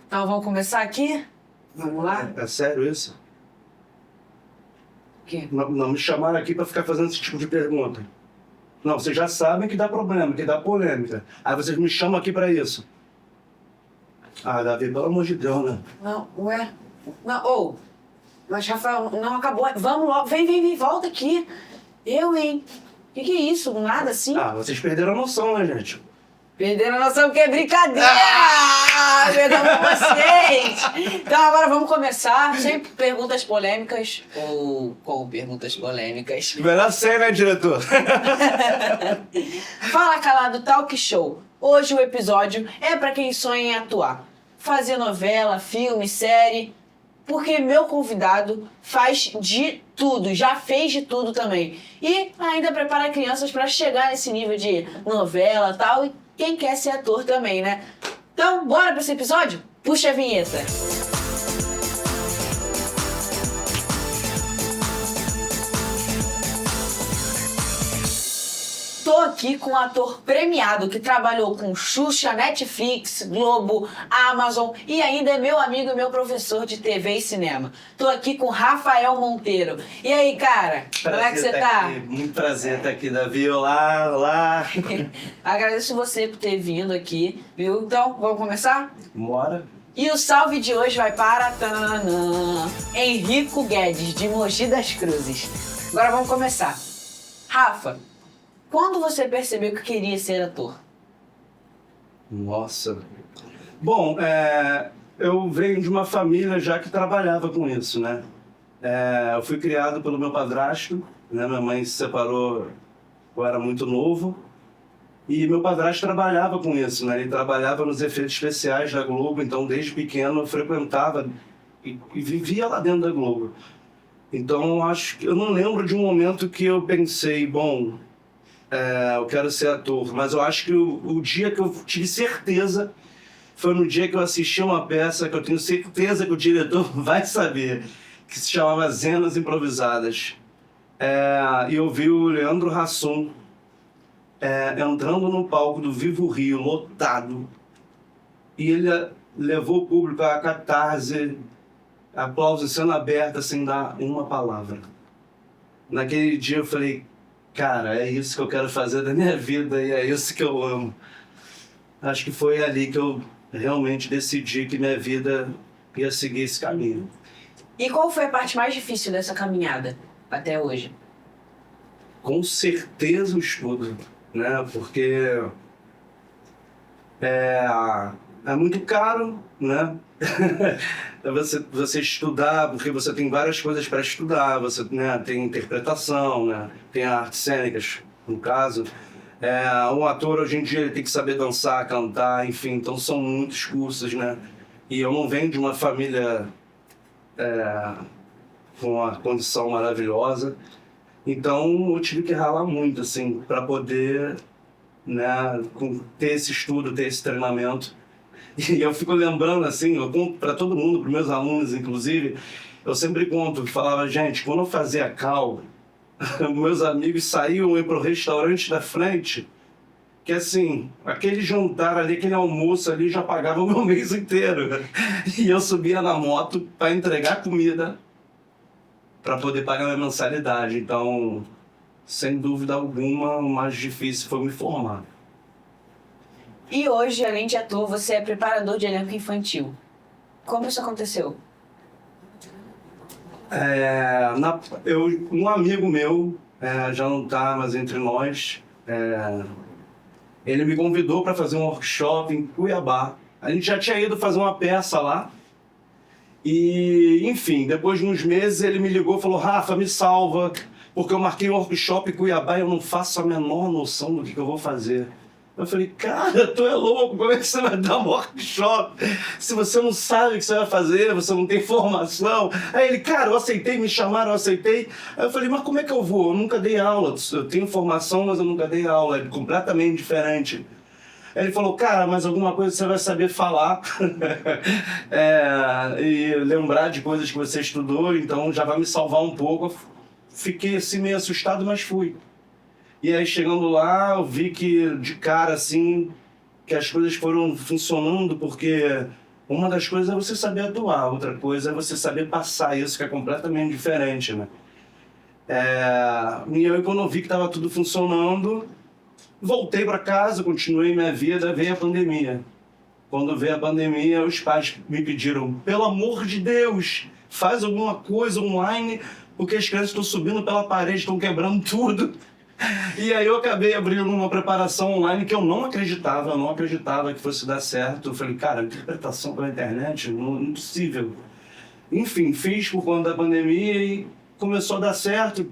Então vamos começar aqui? Vamos lá? É sério isso? O quê? Não me chamaram aqui pra ficar fazendo esse tipo de pergunta. Não, vocês já sabem que dá problema, que dá polêmica. Aí vocês me chamam aqui pra isso. Ah, Davi, pelo amor de Deus, né? Não, ué. Não, mas Rafael, não acabou. Vamos logo, vem, volta aqui. hein? Que é isso? Nada assim? Ah, vocês perderam a noção, né, gente? Perderam a noção que é brincadeira! Perdão com vocês! Então agora vamos começar. Sempre perguntas polêmicas ou com perguntas polêmicas. Melhor ser, né, diretor? Fala Calado Talk Show. Hoje o episódio é pra quem sonha em atuar. Fazer novela, filme, série. Porque meu convidado faz de tudo, já fez de tudo também. E ainda prepara crianças pra chegar nesse nível de novela e tal. E quem quer ser ator também, né? Então, bora pra esse episódio? Puxa a vinheta. Tô aqui com um ator premiado que trabalhou com Xuxa, Netflix, Globo, Amazon e ainda é meu amigo e meu professor de TV e cinema. Tô aqui com Rafael Monteiro. E aí, cara? Como é que você tá? Aqui. Muito prazer estar aqui, Davi. Olá. Agradeço você por ter vindo aqui, viu? Então, vamos começar? Bora. E o salve de hoje vai para tananã, Henrico Guedes, de Mogi das Cruzes. Agora vamos começar. Rafa, quando você percebeu que queria ser ator? Nossa. Bom, eu venho de uma família já que trabalhava com isso, né? Eu fui criado pelo meu padrasto, né? Minha mãe se separou, eu era muito novo. E meu padrasto trabalhava com isso, né? Ele trabalhava nos efeitos especiais da Globo, então desde pequeno eu frequentava e vivia lá dentro da Globo. Então acho que eu não lembro de um momento que eu pensei, bom, eu quero ser ator, mas eu acho que o dia que eu tive certeza foi no dia que eu assisti uma peça que eu tenho certeza que o diretor vai saber, que se chamava Zenas Improvisadas. E eu vi o Leandro Hassum entrando no palco do Vivo Rio, lotado, e ele levou o público a catarse, aplauso em cena aberta, sem dar uma palavra. Naquele dia eu falei, cara, é isso que eu quero fazer da minha vida e é isso que eu amo. Acho que foi ali que eu realmente decidi que minha vida ia seguir esse caminho. E qual foi a parte mais difícil dessa caminhada até hoje? Com certeza o estudo, né? Porque é muito caro, né? você estudar, porque você tem várias coisas para estudar, você, né, tem interpretação, né, tem artes cênicas, no caso. Um ator hoje em dia ele tem que saber dançar, cantar, enfim, então são muitos cursos, né? E eu não venho de uma família com uma condição maravilhosa, então eu tive que ralar muito, assim, para poder, né, ter esse estudo, ter esse treinamento. E eu fico lembrando, assim, eu conto para todo mundo, para meus alunos, inclusive, eu sempre conto, falava, gente, quando eu fazia cal, meus amigos saíam e para o restaurante da frente, que assim, aquele jantar ali, aquele almoço ali já pagava o meu mês inteiro. E eu subia na moto para entregar comida para poder pagar minha mensalidade. Então, sem dúvida alguma, o mais difícil foi me formar. E hoje, além de ator, você é preparador de elenco infantil. Como isso aconteceu? Um amigo meu, já não está mais entre nós, ele me convidou para fazer um workshop em Cuiabá. A gente já tinha ido fazer uma peça lá. E, enfim, depois de uns meses ele me ligou e falou, Rafa, me salva, porque eu marquei um workshop em Cuiabá e eu não faço a menor noção do que eu vou fazer. Eu falei, cara, tu é louco, como é que você vai dar um workshop se você não sabe o que você vai fazer, você não tem formação? Aí ele, cara, eu aceitei, me chamaram, eu aceitei. Aí eu falei, mas como é que eu vou? Eu nunca dei aula, eu tenho formação, mas eu nunca dei aula, é completamente diferente. Aí ele falou, cara, mas alguma coisa você vai saber falar e lembrar de coisas que você estudou, então já vai me salvar um pouco. Eu fiquei assim meio assustado, mas fui. E aí chegando lá, eu vi que de cara assim, que as coisas foram funcionando, porque Uma das coisas é você saber atuar, outra coisa é você saber passar isso, que é completamente diferente, né? E eu, quando eu vi que estava tudo funcionando, voltei para casa, continuei minha vida, veio a pandemia. Quando veio a pandemia, os pais me pediram, pelo amor de Deus, faz alguma coisa online, porque as crianças estão subindo pela parede, estão quebrando tudo. E aí eu acabei abrindo uma preparação online que eu não acreditava que fosse dar certo. Eu falei, cara, interpretação pela internet, não é impossível. Enfim, fiz por conta da pandemia e começou a dar certo.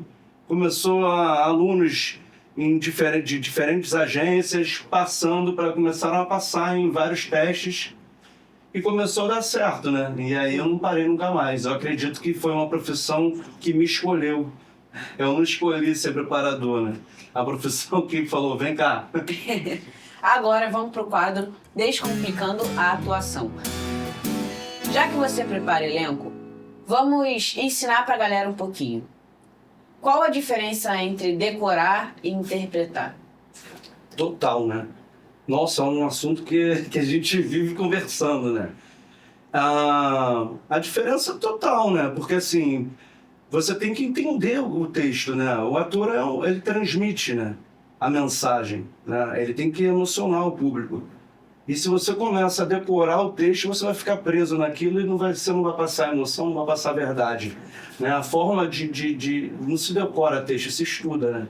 Começou alunos de diferentes agências começaram a passar em vários testes e começou a dar certo, né? E aí eu não parei nunca mais. Eu acredito que foi uma profissão que me escolheu. Eu não escolhi ser preparador, né? A profissão que falou, vem cá. Agora vamos pro quadro Descomplicando a Atuação. Já que você prepara elenco, vamos ensinar pra galera um pouquinho. Qual a diferença entre decorar e interpretar? Total, né? Nossa, é um assunto que a gente vive conversando, né? A diferença é total, né? Porque assim, você tem que entender o texto, né? O ator, ele transmite, né, a mensagem, né? Ele tem que emocionar o público. E se você começa a decorar o texto, você vai ficar preso naquilo e você não vai passar emoção, não vai passar a verdade, né? A forma não se decora texto, se estuda, né?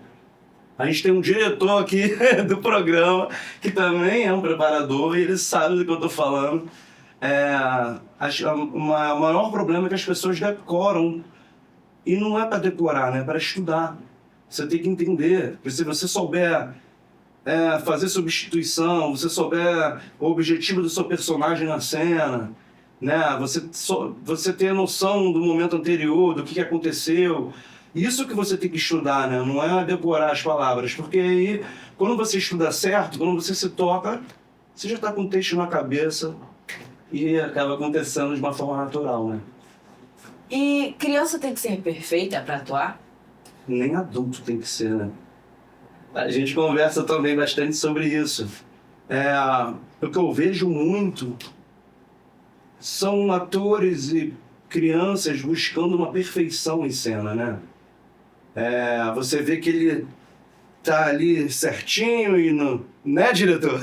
A gente tem um diretor aqui do programa, que também é um preparador, e ele sabe do que eu estou falando. O maior problema é que as pessoas decoram. E não é para decorar, né? É para estudar. Você tem que entender. Se você souber fazer substituição, você souber o objetivo do seu personagem na cena, né? Você ter a noção do momento anterior, do que aconteceu. Isso que você tem que estudar, né? Não é decorar as palavras. Porque aí, quando você estuda certo, quando você se toca, você já está com o texto na cabeça e acaba acontecendo de uma forma natural, né? E criança tem que ser perfeita para atuar? Nem adulto tem que ser, né? A gente conversa também bastante sobre isso. O que eu vejo muito são atores e crianças buscando uma perfeição em cena, né? Você vê que ele tá ali certinho e não... Né, diretor?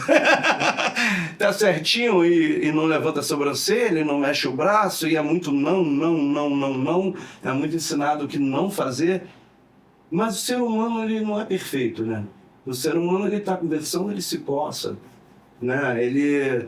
Tá certinho e não levanta a sobrancelha, e não mexe o braço, e é muito não. É muito ensinado o que não fazer. Mas o ser humano, ele não é perfeito, né? O ser humano, ele tá conversando, ele se coça, né? Ele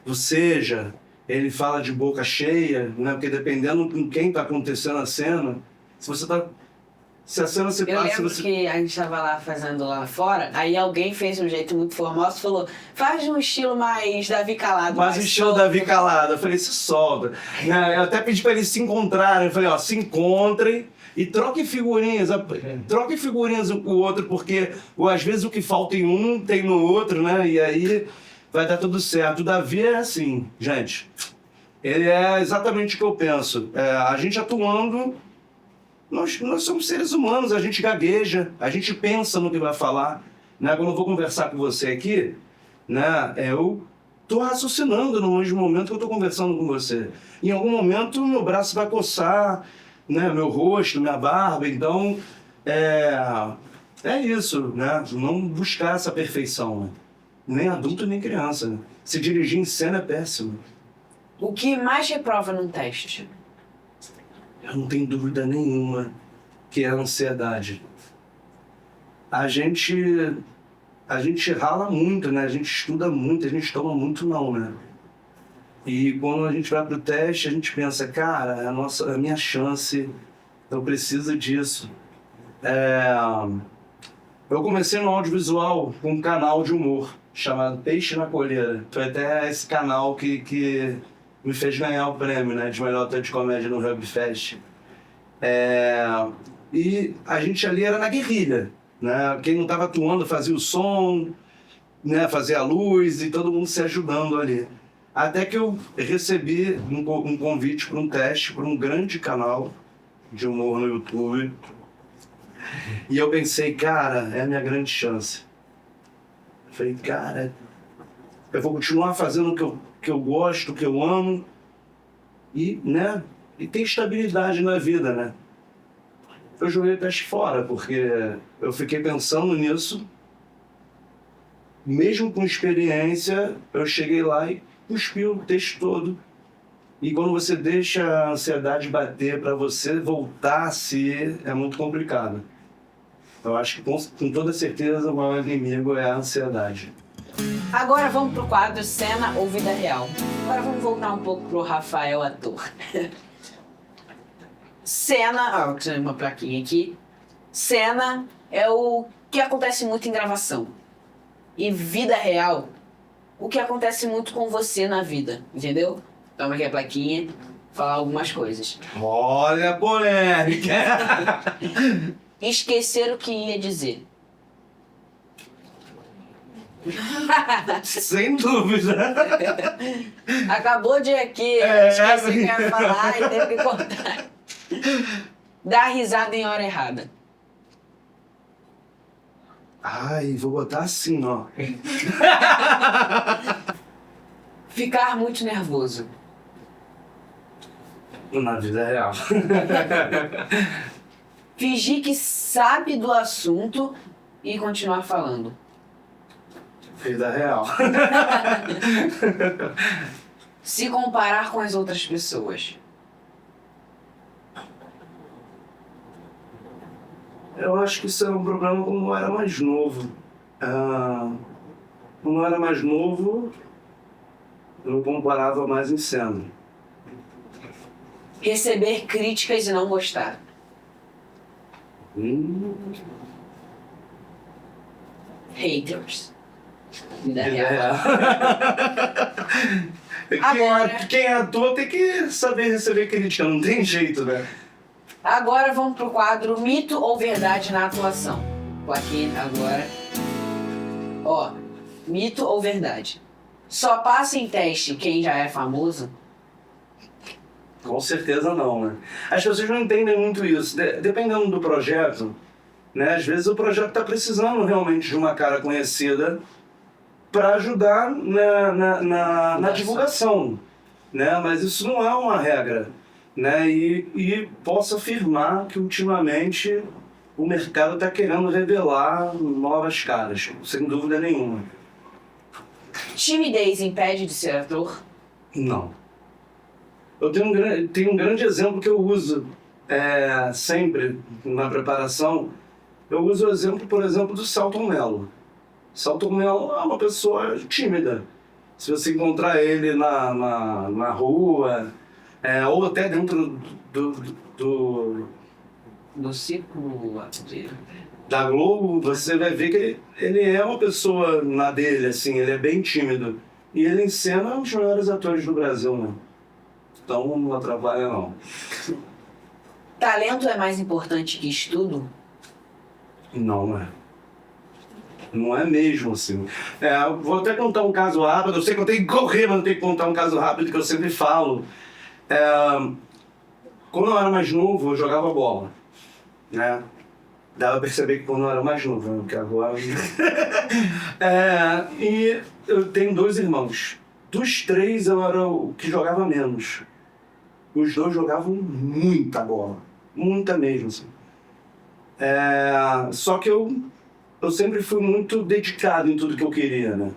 boceja, ele fala de boca cheia, né? Porque dependendo com quem tá acontecendo a cena, se a cena se passa... Eu lembro que a gente estava lá fazendo lá fora, aí alguém fez um jeito muito formoso e falou, faz um estilo mais Davi Calado. Mais um estilo Davi Calado. Eu falei, se solta. Eu até pedi para eles se encontrarem. Eu falei, ó, se encontrem e troquem figurinhas. Troquem figurinhas um com o outro, porque às vezes o que falta em um tem no outro, né? E aí vai dar tudo certo. O Davi é assim, gente. Ele é exatamente o que eu penso. A gente atuando... Nós somos seres humanos, a gente gagueja, a gente pensa no que vai falar. Né? Quando eu vou conversar com você aqui, né, eu estou raciocinando no mesmo momento que eu estou conversando com você. Em algum momento, meu braço vai coçar, né, meu rosto, minha barba. Então, é isso, né? Não buscar essa perfeição. Né? Nem adulto, nem criança. Né? Se dirigir em cena é péssimo. O que mais reprova num teste? Eu não tenho dúvida nenhuma que é a ansiedade. A gente rala muito, né? A gente estuda muito, a gente toma muito não, né? E quando a gente vai pro teste, a gente pensa, cara, é a minha chance, eu preciso disso. Eu comecei no audiovisual com um canal de humor chamado Peixe na Colheira. Foi até esse canal que me fez ganhar o prêmio, né, de melhor ator de comédia no Rugby Fest. E a gente ali era na guerrilha, né? Quem não estava atuando fazia o som, né, fazia a luz e todo mundo se ajudando ali. Até que eu recebi um convite para um teste para um grande canal de humor no YouTube. E eu pensei, cara, é a minha grande chance. Eu falei, cara, eu vou continuar fazendo o que eu que eu gosto, que eu amo e, né, e ter estabilidade na vida, né? Eu joguei o teste fora, porque eu fiquei pensando nisso. Mesmo com experiência, eu cheguei lá e cuspi o texto todo. E quando você deixa a ansiedade bater para você voltar a ser, é muito complicado. Eu acho que com toda certeza o maior inimigo é a ansiedade. Agora vamos pro quadro Cena ou Vida Real. Agora vamos voltar um pouco pro Rafael ator. Cena, tem uma plaquinha aqui. Cena é o que acontece muito em gravação. E vida real, o que acontece muito com você na vida, entendeu? Toma aqui a plaquinha, falar algumas coisas. Olha a polêmica! Esquecer o que ia dizer. Sem dúvida. Acabou de aqui, esqueci o que ia falar e teve que contar. Dar risada em hora errada. Ai, vou botar assim, ó. Ficar muito nervoso. Na vida real. Fingir que sabe do assunto e continuar falando. Vida real. Se comparar com as outras pessoas. Eu acho que isso é um problema quando eu era mais novo. Quando eu era mais novo, eu comparava mais em cena. Receber críticas e não gostar. Haters. Vida real. Agora- Quem é ator tem que saber receber crítica, não tem jeito, né? Agora vamos pro quadro Mito ou Verdade na Atuação. Tô aqui agora. Ó, mito ou verdade? Só passa em teste quem já é famoso? Com certeza não, né? As pessoas não entendem muito isso. Dependendo do projeto, né? Às vezes o projeto está precisando realmente de uma cara conhecida para ajudar na divulgação, né? Mas isso não é uma regra, né? E posso afirmar que ultimamente o mercado está querendo revelar novas caras, sem dúvida nenhuma. Timidez impede de ser ator? Não. Eu tenho um grande exemplo que eu uso sempre na preparação. Eu uso o exemplo, por exemplo, do Selton Mello. Selton Mello é uma pessoa tímida. Se você encontrar ele na rua, ou até dentro No círculo da Globo, você vai ver que ele é uma pessoa na dele, assim, ele é bem tímido. E ele em cena é um dos maiores atores do Brasil, né? Então não atrapalha, não. Talento é mais importante que estudo? Não é. Não é mesmo, assim. Vou até contar um caso rápido. Eu sei que eu tenho que correr, mas eu tenho que contar um caso rápido que eu sempre falo. Quando eu era mais novo, eu jogava bola, né? Dava pra perceber que quando eu era mais novo, né? Porque agora... E eu tenho 2 irmãos. Dos 3, eu era o que jogava menos. Os 2 jogavam muita bola. Muita mesmo, assim. Só que eu sempre fui muito dedicado em tudo que eu queria, né?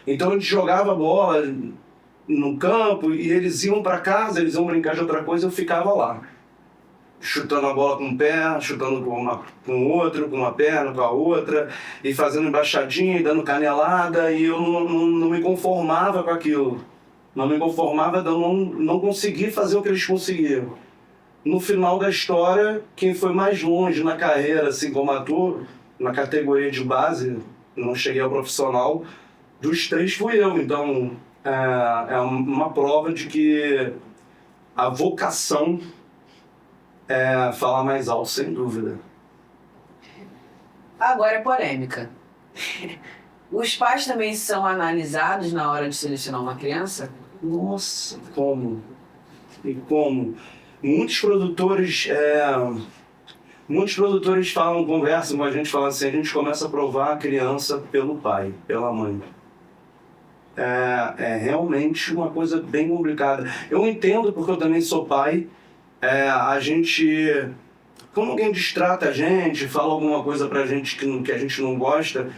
Então a gente jogava bola no campo e eles iam para casa, eles iam brincar de outra coisa, eu ficava lá. Chutando a bola com um pé, chutando com o outro, com uma perna, com a outra, e fazendo embaixadinha e dando canelada, e eu não me conformava com aquilo. Não me conformava de eu não conseguir fazer o que eles conseguiram. No final da história, quem foi mais longe na carreira, assim, como ator, na categoria de base, não cheguei ao profissional, dos 3 fui eu. Então, é uma prova de que a vocação é falar mais alto, sem dúvida. Agora é polêmica. Os pais também são analisados na hora de selecionar uma criança? Nossa, como? E como? Muitos produtores conversam com a gente, falam assim, a gente começa a provar a criança pelo pai, pela mãe. é realmente uma coisa bem complicada. Eu entendo, porque eu também sou pai, a gente, quando alguém distrata a gente, fala alguma coisa pra gente que a gente não gosta,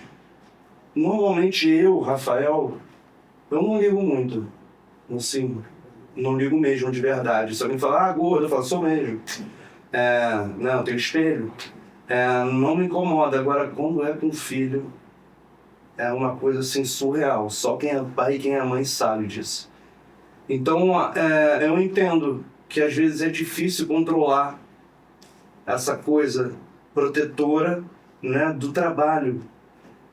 normalmente eu, Rafael, eu não ligo muito, assim, não ligo mesmo de verdade. Se alguém falar, gordo, eu falo, sou mesmo. Não, eu tenho espelho. Não me incomoda. Agora, quando é com filho, é uma coisa assim surreal. Só quem é pai e quem é mãe sabe disso. Então, eu entendo que às vezes é difícil controlar essa coisa protetora, né, do trabalho.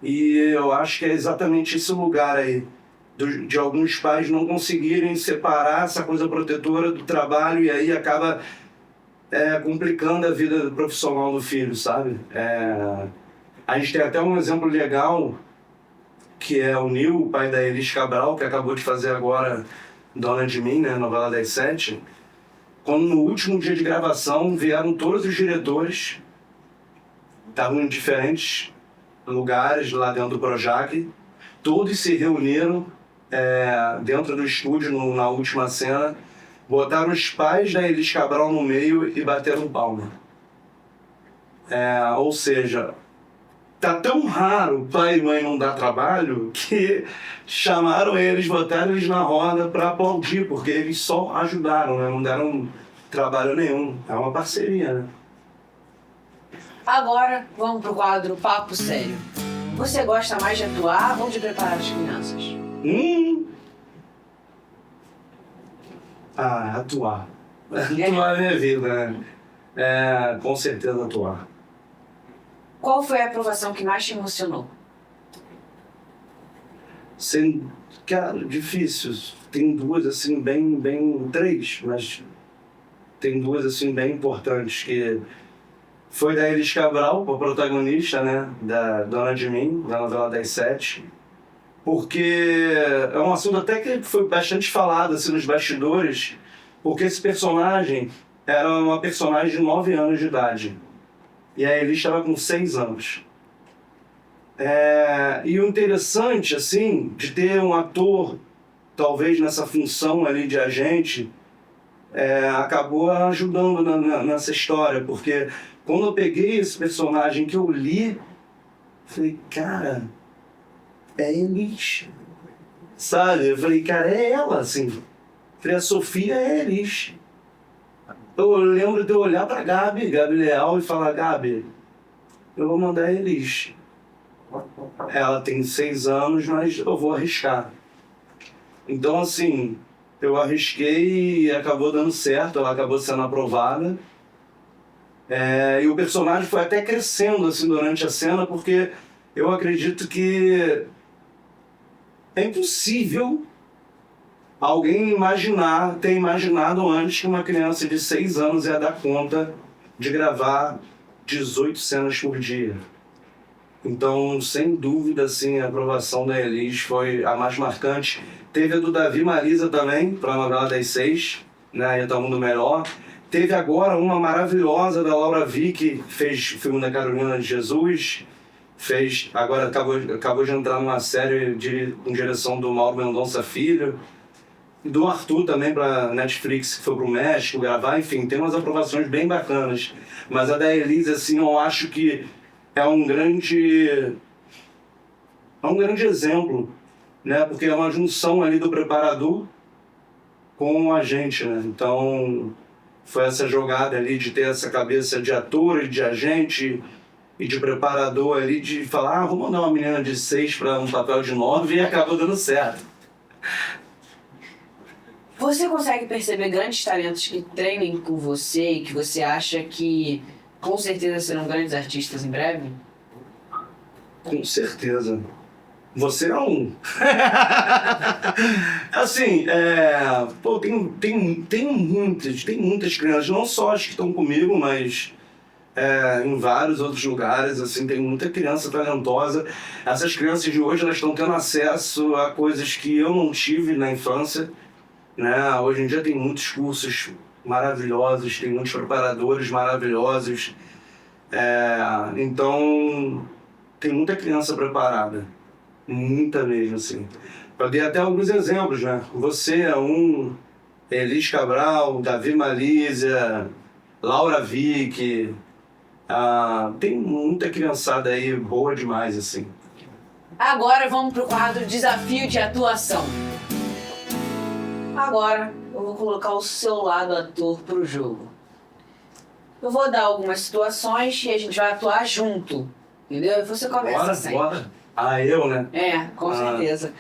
E eu acho que é exatamente esse lugar aí, de alguns pais não conseguirem separar essa coisa protetora do trabalho e aí acaba complicando a vida profissional do filho, sabe? A gente tem até um exemplo legal, que é o Nil, o pai da Elis Cabral, que acabou de fazer agora Dona de Mim, né, novela das 7. Quando no último dia de gravação vieram todos os diretores, estavam em diferentes lugares lá dentro do Projac, todos se reuniram dentro do estúdio na última cena, botaram os pais da Elis Cabral no meio e bateram palma. Ou seja, tá tão raro pai e mãe não dar trabalho que chamaram eles, botaram eles na roda para aplaudir, porque eles só ajudaram, né? Não deram trabalho nenhum. É uma parceria, né? Agora, vamos pro quadro Papo Sério. Você gosta mais de atuar ou de preparar as crianças? Atuar. Atuar é minha vida, né? Com certeza atuar. Qual foi a aprovação que mais te emocionou? Cara, difícil. Tem duas, assim, três, mas tem duas, assim, bem importantes, que foi da Elis Cabral, a protagonista, né, da Dona de Mim, da novela das 7, porque é um assunto até que foi bastante falado, assim, nos bastidores, porque esse personagem era uma personagem de 9 anos de idade. E a Elis estava com 6 anos. E o interessante, assim, de ter um ator, talvez nessa função ali de agente, acabou ajudando nessa história, porque quando eu peguei esse personagem que eu li, falei, cara, é Elis. Sabe? Eu falei, cara, é ela, assim. Falei, a Sofia é Elis. Eu lembro de eu olhar pra Gabi Leal, e falar, Gabi, eu vou mandar a Elis. Ela tem 6 anos, mas eu vou arriscar. Então, assim, eu arrisquei e acabou dando certo, ela acabou sendo aprovada. E o personagem foi até crescendo, assim, durante a cena, porque eu acredito que é impossível alguém ter imaginado antes que uma criança de 6 anos ia dar conta de gravar 18 cenas por dia. Então, sem dúvida, assim, a aprovação da Elis foi a mais marcante. Teve a do Davi Marisa também, para a novela das 6, né, Ia Tá Mundo Melhor. Teve agora uma maravilhosa da Laura Vick, que fez o filme da Carolina de Jesus. Agora acabou de entrar numa série com direção do Mauro Mendonça Filho. Do Arthur também para Netflix, que foi pro México gravar, enfim, tem umas aprovações bem bacanas. Mas a da Elis, assim, eu acho que é um grande exemplo, né? Porque é uma junção ali do preparador com o agente, né? Então, foi essa jogada ali de ter essa cabeça de ator e de agente e de preparador ali, de falar, vou mandar uma menina de 6 para um papel de 9 e acabou dando certo. Você consegue perceber grandes talentos que treinem com você e que você acha que com certeza serão grandes artistas em breve? Com certeza. Você é um. Assim, tem muitas crianças, não só as que estão comigo, mas em vários outros lugares, assim, tem muita criança talentosa. Essas crianças de hoje, elas estão tendo acesso a coisas que eu não tive na infância, né? Hoje em dia tem muitos cursos maravilhosos, tem muitos preparadores maravilhosos. Então, tem muita criança preparada. Muita mesmo, assim. Eu dei até alguns exemplos, né? Você é um, Elis Cabral, Davi Malísia, Laura Vick. Tem muita criançada aí boa demais, assim. Agora vamos pro quadro Desafio de Atuação. Agora eu vou colocar o seu lado ator pro jogo. Eu vou dar algumas situações e a gente vai atuar junto, entendeu? E você começa sempre. Bora. Eu, né? É, com certeza.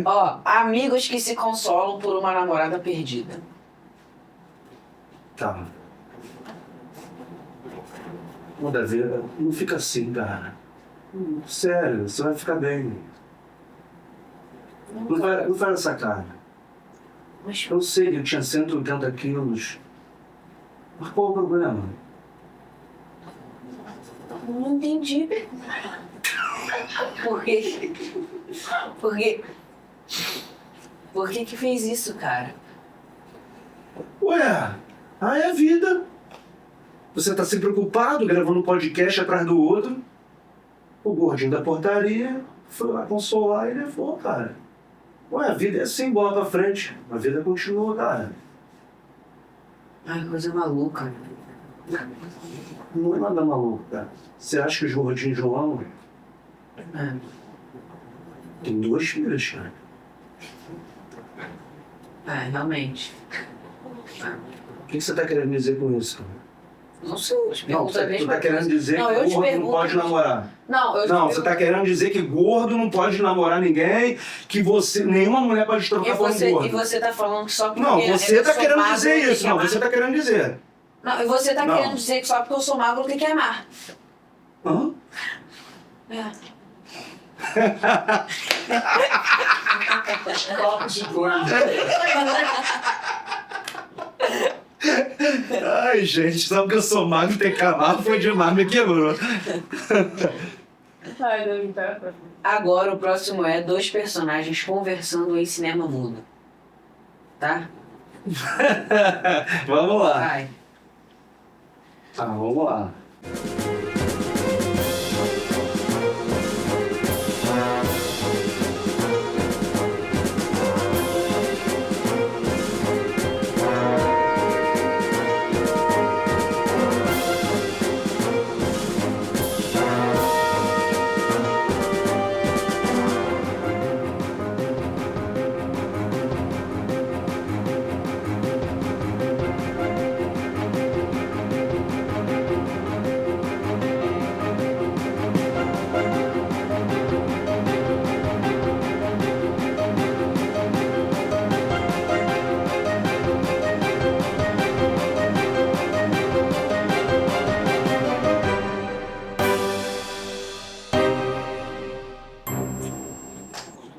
Ó, amigos que se consolam por uma namorada perdida. Tá. Ô, Davi, não fica assim, cara. Sério, você vai ficar bem. Não faz essa cara. Mas Eu sei que eu tinha 180 quilos. Mas qual o problema? não entendi. Por quê? Por que fez isso, cara? Ué, aí é vida. Você tá sempre ocupado, gravando um podcast atrás do outro. O gordinho da portaria foi lá consolar e levou, cara. Ué, a vida é assim, bola pra frente. A vida continua, cara. Ai, coisa maluca. Não é nada maluco, cara. Você acha que o gordinho João tem 2 filhas, cara? Realmente. O que você tá querendo dizer com isso, cara? Não sei, eu te Não, pergunto a você mesma tá querendo coisa. dizer Não, que eu te gordo não pergunto pode mesmo. namorar. Não, eu te Não, pergunto. você tá querendo dizer que gordo não pode namorar ninguém, que nenhuma mulher pode trocar por um gordo. E você tá falando que só porque Não, você eu tá sou querendo magro, dizer tem isso. que Não, amar? você tá querendo dizer. Não, e você tá Não. querendo dizer que só porque eu sou magro tem que amar. Hã? É. Papo de doido. Ai, gente, só porque eu sou magro tem que amar, foi demais, me quebrou. Ai, não tá. Agora o próximo é 2 personagens conversando em cinema mudo. Tá? Vamos lá. Vai. Vamos lá.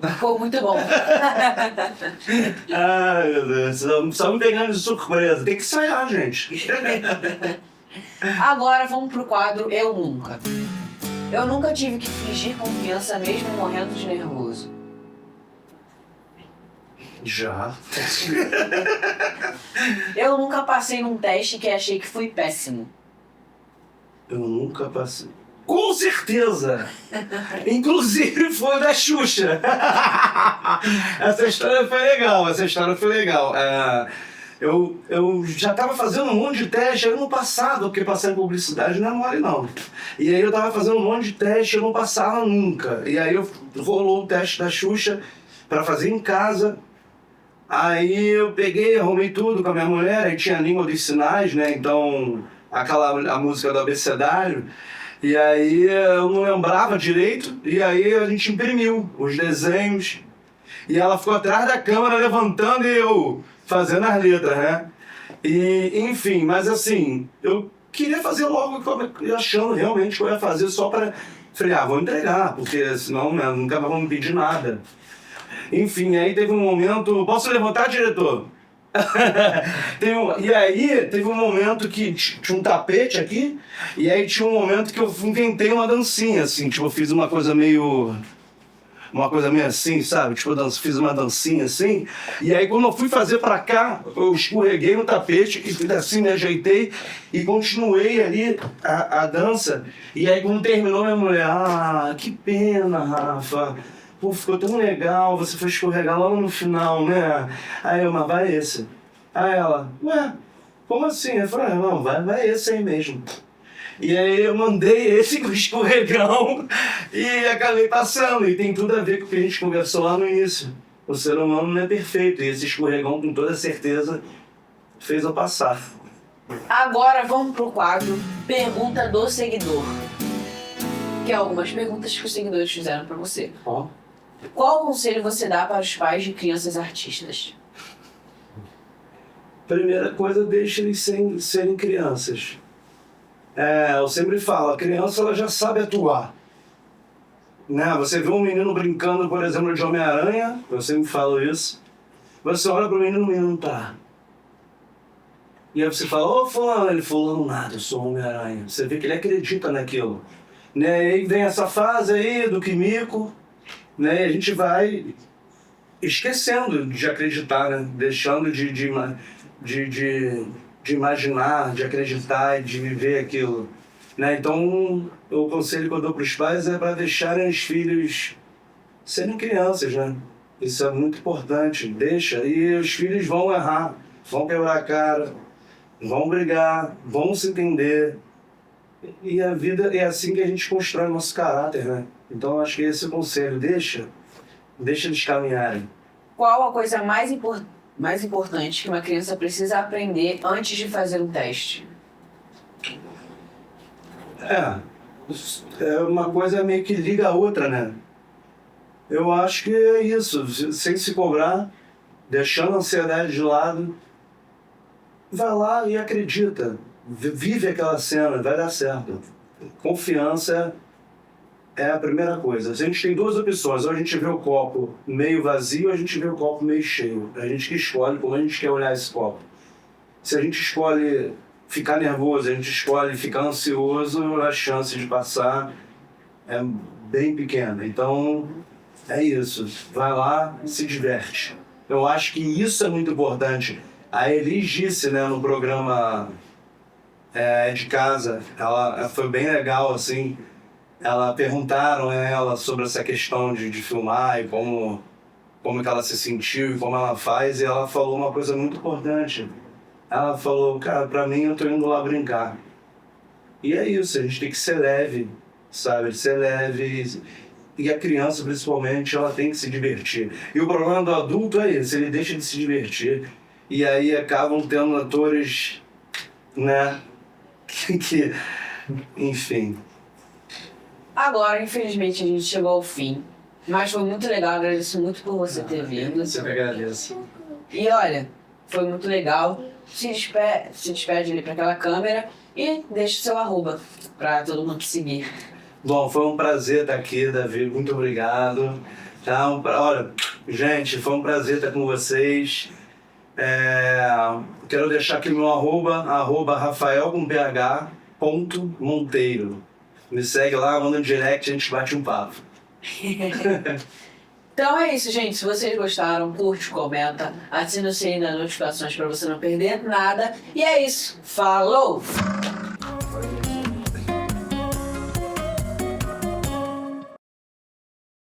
Ficou muito bom. Ai, meu Deus, só me pegando de surpresa. Tem que ensaiar, gente. Agora vamos pro quadro Eu Nunca. Eu nunca tive que fingir confiança mesmo morrendo de nervoso. Já. Eu nunca passei num teste que achei que fui péssimo. Eu nunca passei. Com certeza! Inclusive foi da Xuxa. Essa história foi legal. Eu já estava fazendo um monte de teste ano passado, porque passar em publicidade não é mole não. E aí eu estava fazendo um monte de teste e eu não passava nunca. E aí rolou o teste da Xuxa para fazer em casa. Aí eu peguei, arrumei tudo com a minha mulher, aí tinha a língua dos sinais, né? Então, a música do abecedário. E aí eu não lembrava direito, e aí a gente imprimiu os desenhos. E ela ficou atrás da câmera levantando e eu fazendo as letras, né? E, enfim, mas assim, eu queria fazer logo, achando realmente que eu ia fazer só para... Falei, vou entregar, porque senão né, nunca vão me pedir nada. Enfim, aí teve um momento... Posso levantar, diretor? E aí teve um momento que tinha um tapete aqui, e aí tinha um momento que eu inventei uma dancinha, assim, tipo, eu fiz uma coisa meio assim, sabe? Tipo, eu fiz uma dancinha assim, e aí quando eu fui fazer pra cá, eu escorreguei no tapete e fiz assim, me ajeitei e continuei ali a dança. E aí quando terminou, minha mulher, que pena, Rafa. pô, ficou tão legal, você foi escorregar lá no final, né? Aí eu, mas vai esse. Aí ela, ué, como assim? Eu falei, não, vai esse aí mesmo. E aí eu mandei esse com escorregão e acabei passando. E tem tudo a ver com o que a gente conversou lá no início. O ser humano não é perfeito e esse escorregão com toda certeza fez eu passar. Agora vamos pro quadro Pergunta do Seguidor. Que é algumas perguntas que os seguidores fizeram pra você. Ó. Qual conselho você dá para os pais de crianças artistas? Primeira coisa, deixa eles serem crianças. Eu sempre falo, a criança ela já sabe atuar. Né? Você vê um menino brincando, por exemplo, de Homem-Aranha, eu sempre falo isso. Você olha pro menino, o menino não tá. E aí você fala, ô fulano, ele fulano nada, eu sou Homem-Aranha. Você vê que ele acredita naquilo. Né? E aí vem essa fase aí do Químico, né? E a gente vai esquecendo de acreditar, né? Deixando de imaginar, de acreditar e de viver aquilo. Né? Então, o conselho que eu dou para os pais é para deixarem os filhos serem crianças, né? Isso é muito importante. Deixa, e os filhos vão errar, vão quebrar a cara, vão brigar, vão se entender. E a vida é assim que a gente constrói nosso caráter, né? Então, eu acho que esse é o conselho. Deixa eles caminharem. Qual a coisa mais importante que uma criança precisa aprender antes de fazer um teste? Uma coisa meio que liga a outra, né? Eu acho que é isso, sem se cobrar, deixando a ansiedade de lado, vai lá e acredita, vive aquela cena, vai dar certo. Confiança é a primeira coisa. A gente tem duas opções, ou a gente vê o copo meio vazio, ou a gente vê o copo meio cheio. A gente que escolhe como a gente quer olhar esse copo. Se a gente escolhe ficar nervoso, a gente escolhe ficar ansioso, a chance de passar é bem pequena. Então, é isso. Vai lá e se diverte. Eu acho que isso é muito importante. A Elis disse, né, no programa de casa, ela foi bem legal, assim. Ela perguntaram a ela sobre essa questão de filmar e como que ela se sentiu e como ela faz, e ela falou uma coisa muito importante. Ela falou, cara, pra mim eu tô indo lá brincar. E é isso, a gente tem que ser leve, sabe? Ser leve. E a criança, principalmente, ela tem que se divertir. E o problema do adulto é esse, ele deixa de se divertir. E aí acabam tendo atores, né? que enfim. Agora, infelizmente, a gente chegou ao fim. Mas foi muito legal, agradeço muito por você ter vindo. Eu que agradeço. E olha, foi muito legal. Se despede ali para aquela câmera e deixa o seu @, para todo mundo te seguir. Bom, foi um prazer estar aqui, Davi. Muito obrigado. Tá? Olha, gente, foi um prazer estar com vocês. Quero deixar aqui meu @rafael.monteiro. Me segue lá, manda um direct, a gente bate um papo. Então é isso, gente. Se vocês gostaram, curte, comenta, assina o sininho das notificações para você não perder nada. E é isso. Falou!